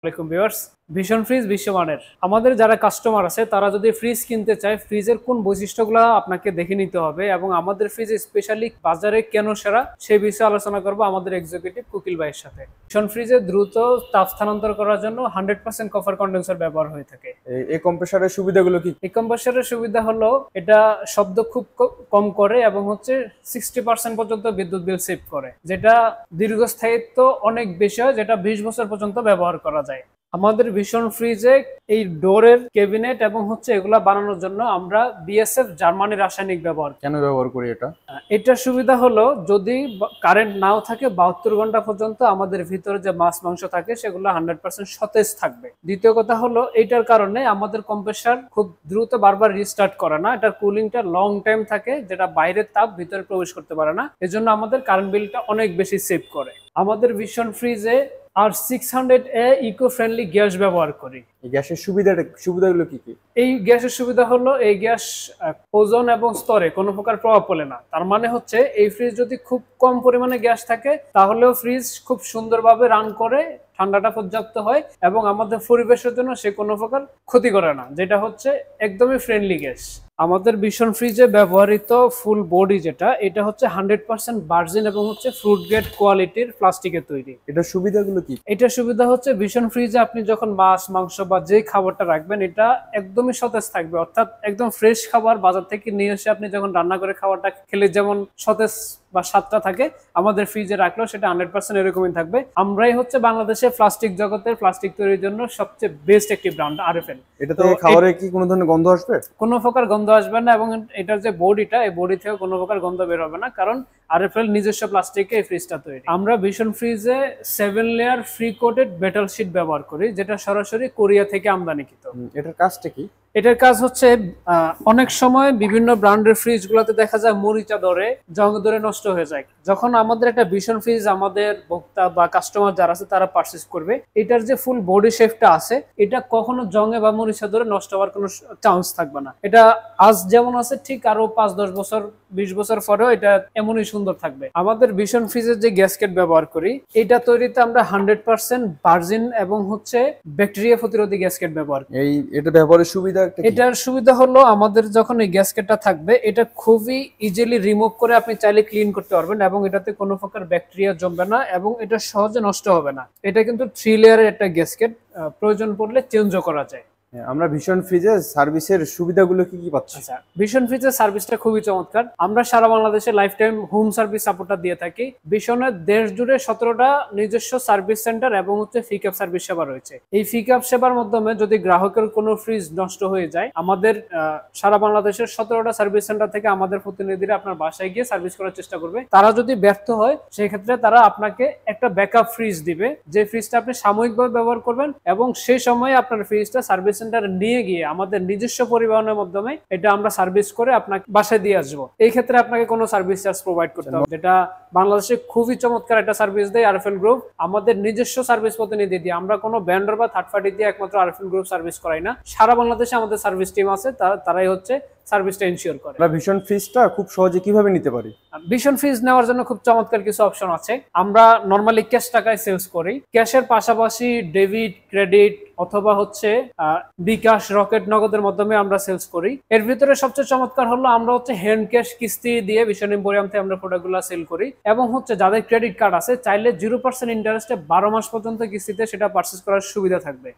আসসালামু আলাইকুম viewers. Vision fridge বিশ্বমানের আমাদের যারা কাস্টমার আছে তারা যদি ফ্রিজ কিনতে চায়, ফ্রিজের কোন বৈশিষ্ট্যগুলো আপনাকে দেখে নিতে হবে এবং আমাদের ফ্রিজ স্পেশালি বাজারে কেন সেরা সেই বিষয়ে আলোচনা করব আমাদের এক্সিকিউটিভ কুকিল ভাইয়ের সাথে। ভিশন ফ্রিজে দ্রুত তাপ স্থানান্তর করার জন্য 100% কপার কন্ডেন্সার ব্যবহার হয়ে থাকে। এই কম্প্রেসারের সুবিধাগুলো কি? এই কম্প্রেসারের সুবিধা হলো এটা শব্দ খুব কম করে এবং হচ্ছে 60% পর্যন্ত বিদ্যুৎ বিল সেভ করে, যেটা দীর্ঘস্থায়িত্ব অনেক বেশি হয়, যেটা 20 বছর পর্যন্ত ব্যবহার করা যায়। আমাদের ভিশন ফ্রিজে এই ডোরের ক্যাবিনেট এবং হচ্ছে এগুলা বানানোর জন্য আমরা বিএসএফ জার্মানি রাসায়নিক কেন ব্যবহার করি এটা? এটার সুবিধা হলো যদি কারেন্ট নাও থাকে 72 ঘন্টা পর্যন্ত আমাদের ভিতরে যে মাছ মাংস থাকে সেগুলো 100% সতেজ থাকবে। দ্বিতীয় কথা হলো এইটার কারণে আমাদের কম্প্রেসার খুব দ্রুত বারবার রিস্টার্ট করে না, এটার কুলিংটা লং টাইম থাকে, যেটা বাইরের তাপ ভিতরে প্রবেশ করতে পারে না। এজন্য আমাদের কারেন্ট বিলটা অনেক বেশি সেভ করে। আমাদের ভিশন ফ্রিজে আর 600A ইকো ফ্রেন্ডলি গ্যাস ব্যবহার করি। এই গ্যাসের সুবিধাগুলো কি কি? এই গ্যাসের সুবিধা হলো এই গ্যাস ওজোন এবং স্তরে কোনো প্রকার প্রভাব পড়ে না। তার মানে হচ্ছে এই ফ্রিজ যদি খুব কম পরিমাণে গ্যাস থাকে তাহলেও ফ্রিজ খুব সুন্দরভাবে রান করে, ঠান্ডাটা পর্যাপ্ত হয় এবং আমাদের পরিবেশের জন্য সে কোনো প্রকার ক্ষতি করে না, যেটা হচ্ছে একদমই ফ্রেন্ডলি গ্যাস। আমাদের ভিশন ফ্রিজে ব্যবহৃত ফুল বডি এটা হচ্ছে 100% ভার্জিন এবং হচ্ছে ফ্রুট গ্রেড কোয়ালিটির প্লাস্টিকের তৈরি। এটার সুবিধাগুলো কি? এটার সুবিধা হচ্ছে ভিশন ফ্রিজে আপনি যখন মাছ মাংস বা যে খাবারটা রাখবেন এটা একদমই সতেজ থাকবে, অর্থাৎ একদম ফ্রেশ খাবার বাজার থেকে নিয়ে এসে আপনি যখন রান্না করে খাবারটা খেলে যেমন সতেজ বা স্বাদটা থাকে, আমাদের ফ্রিজে রাখলেও সেটা 100% এরকমই থাকবে। আমরাই হচ্ছে বাংলাদেশে প্লাস্টিক জগতের প্লাস্টিক তৈরির জন্য সবচেয়ে বেস্ট একটি ব্র্যান্ড আরএফএল। এটা তো খাবারে কি কোনো ধরনের গন্ধ আসবে? কোনো প্রকার গন্ধ আসবে না এবং এটার যে বডিটা, এই বডি থেকে কোনো প্রকার গন্ধ বের হবে না, কারণ আরএফএল নিজস্ব প্লাস্টিকে এই ফ্রিজটা তৈরি। আমরা ভিশন ফ্রিজে 7 layer free coated metal sheet ব্যবহার করি, যেটা সরাসরি কোরিয়া থেকে আমদানিকৃত। এটার কাজটা কি? এটার কাজ হচ্ছে অনেক সময় বিভিন্ন ব্র্যান্ডের ফ্রিজ গুলাতে দেখা যায় মরিচা ধরে, জং ধরে নষ্ট হয়ে যায়। যখন আমাদের একটা ভিশন ফ্রিজ আমাদের ভোক্তা বা কাস্টমার যারা আছে তারা পারচেজ করবে, এটার যে ফুল বডি শেপটা আছে এটা কখনো জঙে বা মরিচা ধরে নষ্ট হওয়ার কোনো চান্স থাকবে না। এটা আজ যেমন আছে ঠিক আরো 5-10 বছর 20 বছর পরেও এটা এমনই সুন্দর থাকবে। আমাদের ভিশন ফ্রিজের যে গ্যাসকেট ব্যবহার করি এটা তৈরিতে আমরা 100% ভার্জিন এবং হচ্ছে ব্যাকটেরিয়া প্রতিরোধী গ্যাসকেট ব্যবহার করি। এটা ব্যবহারের সুবিধা? এটার সুবিধা হলো আমাদের যখন এই গ্যাসকেটটা থাকবে এটা খুবই ইজিলি রিমুভ করে আপনি চাইলে ক্লিন করতে পারবেন এবং এটাতে কোনো প্রকার ব্যাকটেরিয়া জমবে না এবং এটা সহজে নষ্ট হবে না। এটা কিন্তু 3 লেয়ারের একটা গ্যাসকেট, প্রয়োজন পড়লে চেঞ্জও করা যায়। আমরা ভিশন ফ্রিজে সার্ভিসের সুবিধাগুলো কি কি পাচ্ছি? আচ্ছা, ভিশন ফ্রিজের সার্ভিসটা খুবই চমৎকার। আমরা সারা বাংলাদেশে লাইফ টাইম হোম সার্ভিস সাপোর্টটা দিয়ে থাকি। ভিশনের দেশ জুড়ে 17টা নিজস্ব সার্ভিস সেন্টার এবং হচ্ছে পিকআপ সার্ভিস সেবা রয়েছে। এই পিকআপ সেবার মাধ্যমে যদি গ্রাহকের কোনো ফ্রিজ নষ্ট হয়ে যায়, আমাদের সারা বাংলাদেশের 17টা সার্ভিস সেন্টার থেকে আমাদের প্রতিনিধিরা আপনার বাসায় গিয়ে সার্ভিস করার চেষ্টা করবে। তারা যদি ব্যর্থ হয় সেই ক্ষেত্রে তারা আপনাকে একটা ব্যাকআপ ফ্রিজ দিবে, যে ফ্রিজটা আপনি সাময়িকভাবে ব্যবহার করবেন এবং সেই সময় আপনার ফ্রিজটা সার্ভিস সেন্টারে নিয়ে গিয়ে আমাদের নিজস্ব পরিবহনের মাধ্যমে এটা আমরা সার্ভিস করে আপনাকে বাসায় দিয়ে আসবো। এই ক্ষেত্রে আপনাকে কোনো সার্ভিস চার্জ প্রোভাইড করতে হবে, যেটা বাংলাদেশে খুবই চমৎকার একটা সার্ভিস দেয় আরএফএল গ্রুপ। আমাদের নিজস্ব সার্ভিস প্রতিনিধি দিয়ে, আমরা কোনো ভেন্ডর বা থার্ড পার্টি দিয়ে একমাত্র আরএফএল গ্রুপ সার্ভিস করাই না। সারা বাংলাদেশে আমাদের সার্ভিস টিম আছে, তারাই হচ্ছে সার্ভিসটা এনশিওর করে। আমরা ভিশন ফ্রিজটা খুব সহজে কিভাবে নিতে পারি? ভিশন ফ্রিজ নেওয়ার জন্য খুব চমৎকার কিছু অপশন আছে। আমরা নরমালি ক্যাশ টাকায় সেলস করি। ক্যাশের পাশাপাশি ডেবিট, ক্রেডিট অথবা হচ্ছে বিকাশ, রকেট নগদের মাধ্যমে আমরা সেলস করি। এর ভিতরে সবচেয়ে চমৎকার হলো আমরা হচ্ছে হ্যান্ড ক্যাশ কিস্তি দিয়ে ভিশন এম্পোরিয়াম থেকে আমরা প্রোডাক্টগুলো সেল করি এবং হচ্ছে যাদের ক্রেডিট কার্ড আছে চাইলে 0% ইন্টারেস্টে 12 মাস পর্যন্ত কিস্তিতে সেটা পারচেজ করার সুবিধা থাকবে।